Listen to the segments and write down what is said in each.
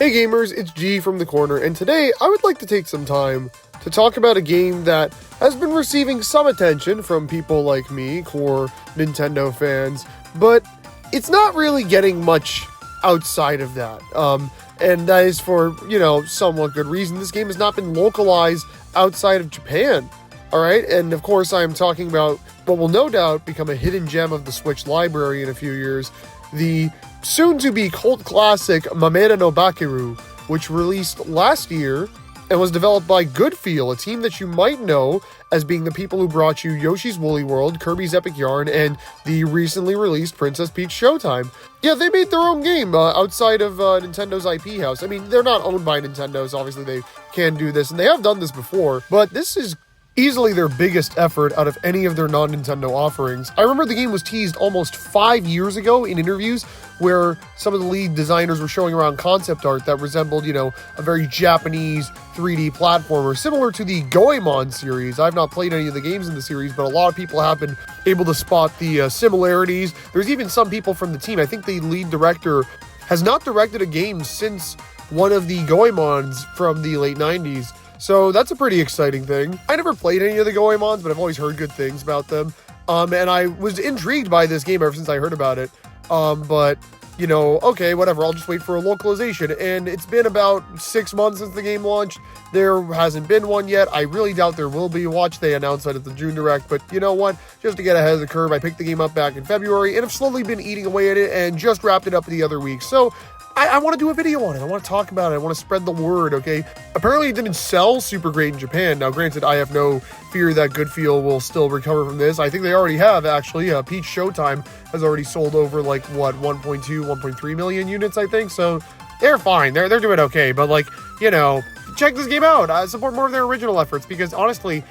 Hey gamers, it's G from the corner, and today I would like to take some time to talk about a game that has been receiving some attention from people like me, core Nintendo fans, but it's not really getting much outside of that. And that is for, somewhat good reason. This game has not been localized outside of Japan. Alright, and of course I am talking about what will no doubt become a hidden gem of the Switch library in a few years, the soon-to-be cult classic Mameda no Bakeru, which released last year and was developed by Goodfeel, a team that you might know as being the people who brought you Yoshi's Woolly World, Kirby's Epic Yarn, and the recently released Princess Peach Showtime. Yeah, they made their own game outside of Nintendo's IP house. I mean, they're not owned by Nintendo, so obviously they can do this, and they have done this before, but this is easily their biggest effort out of any of their non-Nintendo offerings. I remember the game was teased almost 5 years ago in interviews where some of the lead designers were showing around concept art that resembled, a very Japanese 3D platformer, similar to the Goemon series. I've not played any of the games in the series, but a lot of people have been able to spot the similarities. There's even some people from the team. I think the lead director has not directed a game since one of the Goemons from the late 90s. So that's a pretty exciting thing. I never played any of the Goemons, but I've always heard good things about them. And I was intrigued by this game ever since I heard about it. But, okay, whatever, I'll just wait for a localization. And it's been about 6 months since the game launched. There hasn't been one yet. I really doubt there will be. Watch, they announced that at the June Direct. But you know what? Just to get ahead of the curve, I picked the game up back in February and have slowly been eating away at it and just wrapped it up the other week. So I want to do a video on it. I want to talk about it. I want to spread the word, okay? Apparently it didn't sell super great in Japan. Now, granted, I have no fear that Goodfeel will still recover from this. I think they already have, actually. Peach Showtime has already sold over, 1.2, 1.3 million units, I think. So they're fine. They're doing okay. But, check this game out. Support more of their original efforts because, honestly,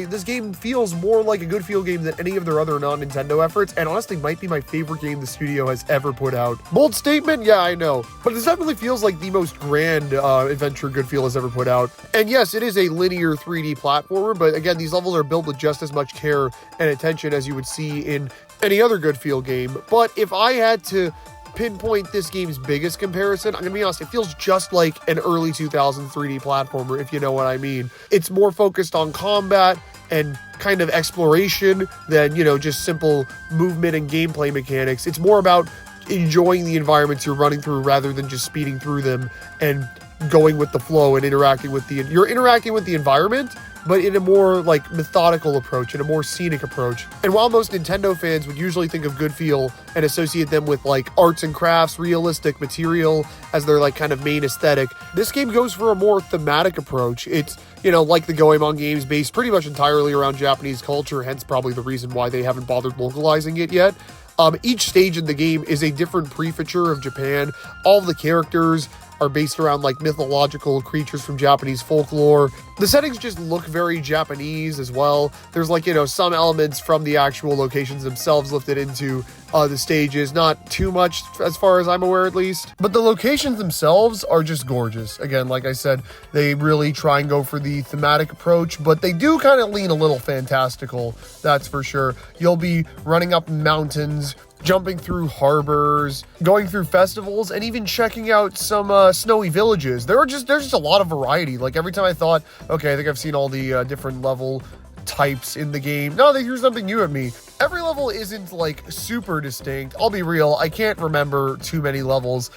this game feels more like a Goodfeel game than any of their other non-Nintendo efforts, and honestly might be my favorite game the studio has ever put out. Bold statement? Yeah, I know. But this definitely feels like the most grand adventure Goodfeel has ever put out. And yes, it is a linear 3D platformer, but again, these levels are built with just as much care and attention as you would see in any other Goodfeel game. But if I had to pinpoint this game's biggest comparison, I'm gonna be honest, it feels just like an early 2000s 3D platformer, if you know what I mean. It's more focused on combat and kind of exploration than, just simple movement and gameplay mechanics. It's more about enjoying the environments you're running through rather than just speeding through them and going with the flow and interacting with you're interacting with the environment, but in a more methodical approach, in a more scenic approach. And while most Nintendo fans would usually think of Goodfeel and associate them with arts and crafts, realistic material as their kind of main aesthetic, this game goes for a more thematic approach. It's, like the Goemon games, based pretty much entirely around Japanese culture, hence probably the reason why they haven't bothered localizing it yet. Each stage in the game is a different prefecture of Japan. All the characters are based around mythological creatures from Japanese folklore. The settings just look very Japanese as well. There's some elements from the actual locations themselves lifted into the stages. Not too much as far as I'm aware, at least. But the locations themselves are just gorgeous. Again, like I said, they really try and go for the thematic approach, but they do kind of lean a little fantastical, that's for sure. You'll be running up mountains, jumping through harbors, going through festivals, and even checking out some snowy villages. There's just a lot of variety. Every time I thought, okay, I think I've seen all the different level types in the game, no, they threw something new at me. Every level isn't super distinct. I'll be real, I can't remember too many levels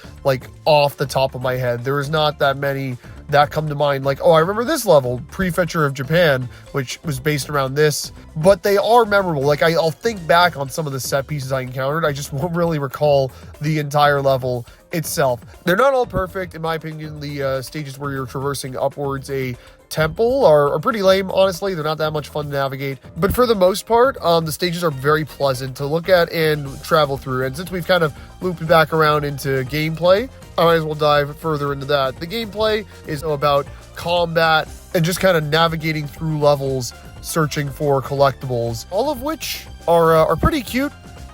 off the top of my head. There is not that many that come to mind. I remember this level, Prefecture of Japan, which was based around this, but they are memorable. I'll think back on some of the set pieces I encountered. I just won't really recall the entire level itself. They're not all perfect, in my opinion. The stages where you're traversing upwards a temple are pretty lame, honestly. They're not that much fun to navigate, but for the most part, the stages are very pleasant to look at and travel through. And since we've kind of looped back around into gameplay, I might as well dive further into that. The gameplay is about combat and just kind of navigating through levels, searching for collectibles, all of which are pretty cute.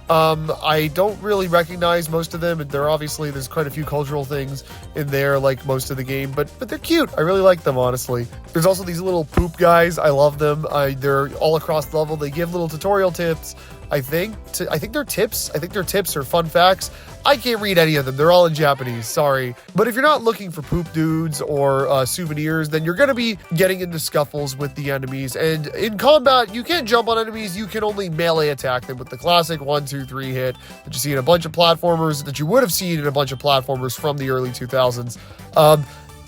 I don't really recognize most of them, and there's quite a few cultural things in there, like most of the game, but they're cute. I really like them, honestly. There's also these little poop guys. I love them. They're all across the level. They give little tutorial tips I think they're tips. I think they're tips or fun facts. I can't read any of them. They're all in Japanese, sorry. But if you're not looking for poop dudes or souvenirs, then you're going to be getting into scuffles with the enemies. And in combat, you can't jump on enemies. You can only melee attack them with the classic 1, 2, 3 hit that you see in a bunch of platformers, that you would have seen in a bunch of platformers from the early 2000s.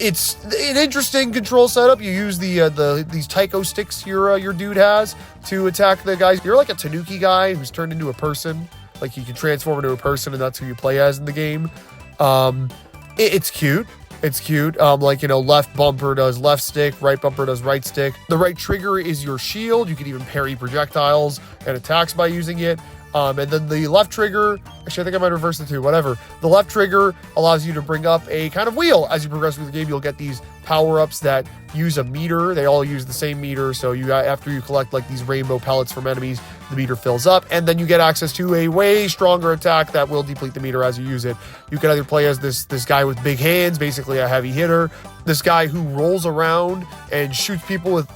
It's an interesting control setup. You use these taiko sticks your dude has to attack the guys. You're like a tanuki guy who's turned into a person. Like, you can transform into a person, and that's who you play as in the game. It's cute. It's cute. Left bumper does left stick, right bumper does right stick. The right trigger is your shield. You can even parry projectiles and attacks by using it. And then the left trigger, actually, I think I might reverse the two, whatever. The left trigger allows you to bring up a kind of wheel. As you progress through the game, you'll get these power-ups that use a meter. They all use the same meter, so after you collect like these rainbow pellets from enemies, the meter fills up, and then you get access to a way stronger attack that will deplete the meter as you use it. You can either play as this guy with big hands, basically a heavy hitter, this guy who rolls around and shoots people with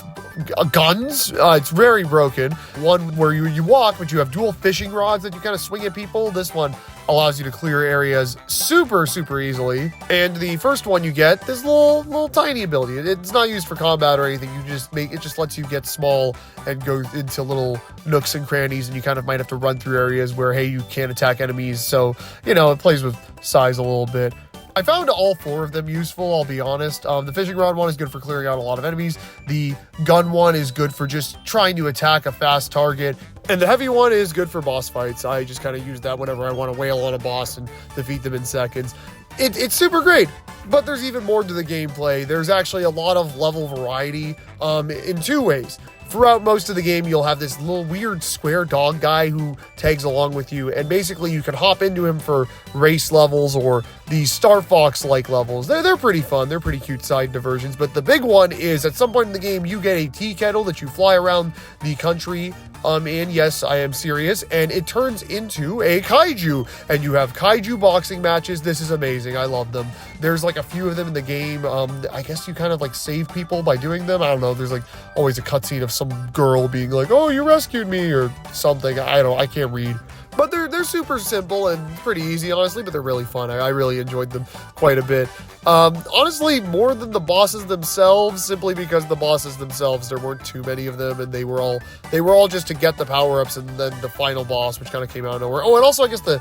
guns. It's very broken. One where you walk, but you have dual fishing rods that you kind of swing at people. This one allows you to clear areas super easily. And the first one you get this little tiny ability. It's not used for combat or anything. It just lets you get small and go into little nooks and crannies, and you kind of might have to run through areas where, hey, you can't attack enemies. So, it plays with size a little bit. I found all 4 of them useful, I'll be honest. The fishing rod one is good for clearing out a lot of enemies. The gun one is good for just trying to attack a fast target. And the heavy one is good for boss fights. I just kind of use that whenever I want to wail on a boss and defeat them in seconds. It's super great, but there's even more to the gameplay. There's actually a lot of level variety in 2 ways. Throughout most of the game, you'll have this little weird square dog guy who tags along with you, and basically you can hop into him for race levels or the Star Fox-like levels. They're pretty fun. They're pretty cute side diversions, but the big one is at some point in the game, you get a tea kettle that you fly around the country in. Yes, I am serious, and it turns into a kaiju, and you have kaiju boxing matches. This is amazing. I love them. There's like a few of them in the game. I guess you kind of like save people by doing them. I don't know. There's like always a cutscene of some girl being like, "Oh, you rescued me," or something. I can't read. But they're super simple and pretty easy, honestly, but they're really fun. I really enjoyed them quite a bit. Honestly, more than the bosses themselves, simply because the bosses themselves, there weren't too many of them, and they were all just to get the power-ups, and then the final boss, which kind of came out of nowhere. Oh, and also, I guess the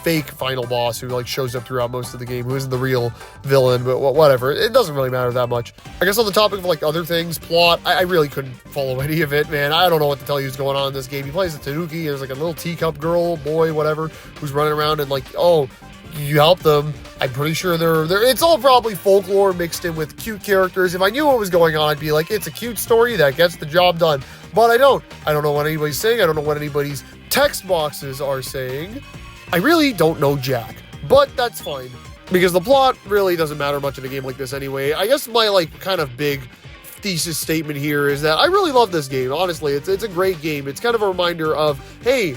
fake final boss who like shows up throughout most of the game, who isn't the real villain, but whatever. It doesn't really matter that much. I guess on the topic of like other things, plot, I really couldn't follow any of it, man. I don't know what to tell you is going on in this game. He plays a tanuki. There's like a little teacup girl, boy, whatever, who's running around and like, oh, you help them. I'm pretty sure they're it's all probably folklore mixed in with cute characters. If I knew what was going on, I'd be like, it's a cute story that gets the job done. But I don't know what anybody's saying. I don't know what anybody's text boxes are saying. I really don't know jack, but that's fine, because the plot really doesn't matter much in a game like this anyway. I guess my like kind of big thesis statement here is that I really love this game. Honestly, it's a great game. It's kind of a reminder of, hey,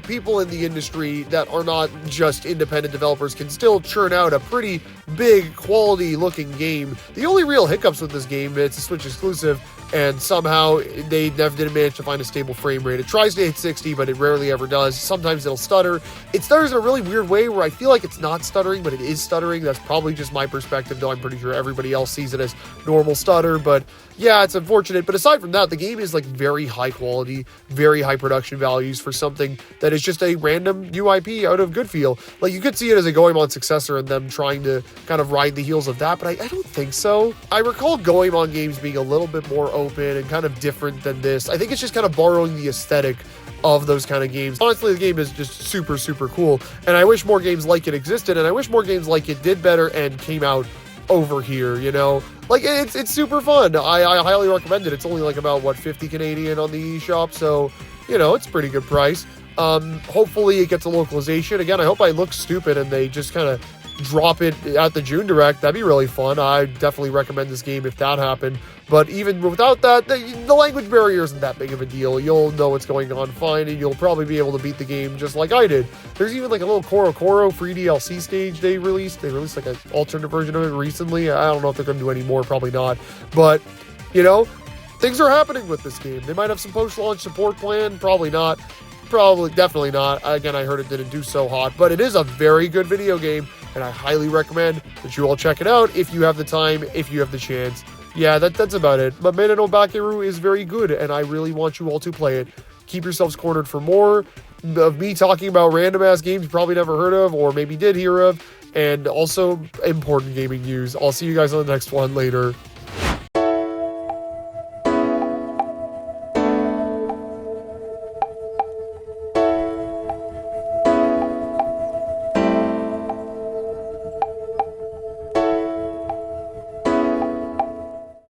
people in the industry that are not just independent developers can still churn out a pretty big quality looking game. The only real hiccups with this game, it's a Switch exclusive, and somehow they never didn't manage to find a stable frame rate. It tries to hit 60, but it rarely ever does. Sometimes it'll stutter. It stutters in a really weird way where I feel like it's not stuttering, but it is stuttering. That's probably just my perspective, though I'm pretty sure everybody else sees it as normal stutter, but yeah, it's unfortunate. But aside from that, the game is like very high quality, very high production values for something that is just a random UIP out of Goodfeel. Like, you could see it as a Goemon successor and them trying to kind of ride the heels of that, but I don't think so. I recall Goemon games being a little bit more open and kind of different than this. I think it's just kind of borrowing the aesthetic of those kind of games. Honestly, the game is just super cool, and I wish more games like it existed, and I wish more games like it did better and came out over here, like it's super fun. I highly recommend it. It's only like about 50 Canadian on the eShop, so it's a pretty good price. Hopefully it gets a localization. Again, I hope I look stupid and they just kind of drop it at the June Direct. That'd be really fun. I definitely recommend this game if that happened. But even without that, the language barrier isn't that big of a deal. You'll know what's going on fine, and you'll probably be able to beat the game just like I did. There's even like a little Koro free DLC stage they released. They released like an alternate version of it recently. I don't know if they're going to do any more, probably not. But, things are happening with this game. They might have some post-launch support plan, probably not. definitely not. Again, I heard it didn't do so hot, but it is a very good video game, and I highly recommend that you all check it out if you have the time, if you have the chance. Yeah, that's about it. But Man no Bakeru is very good, and I really want you all to play it. Keep yourselves cornered for more of me talking about random-ass games you probably never heard of, or maybe did hear of, and also important gaming news. I'll see you guys on the next one later.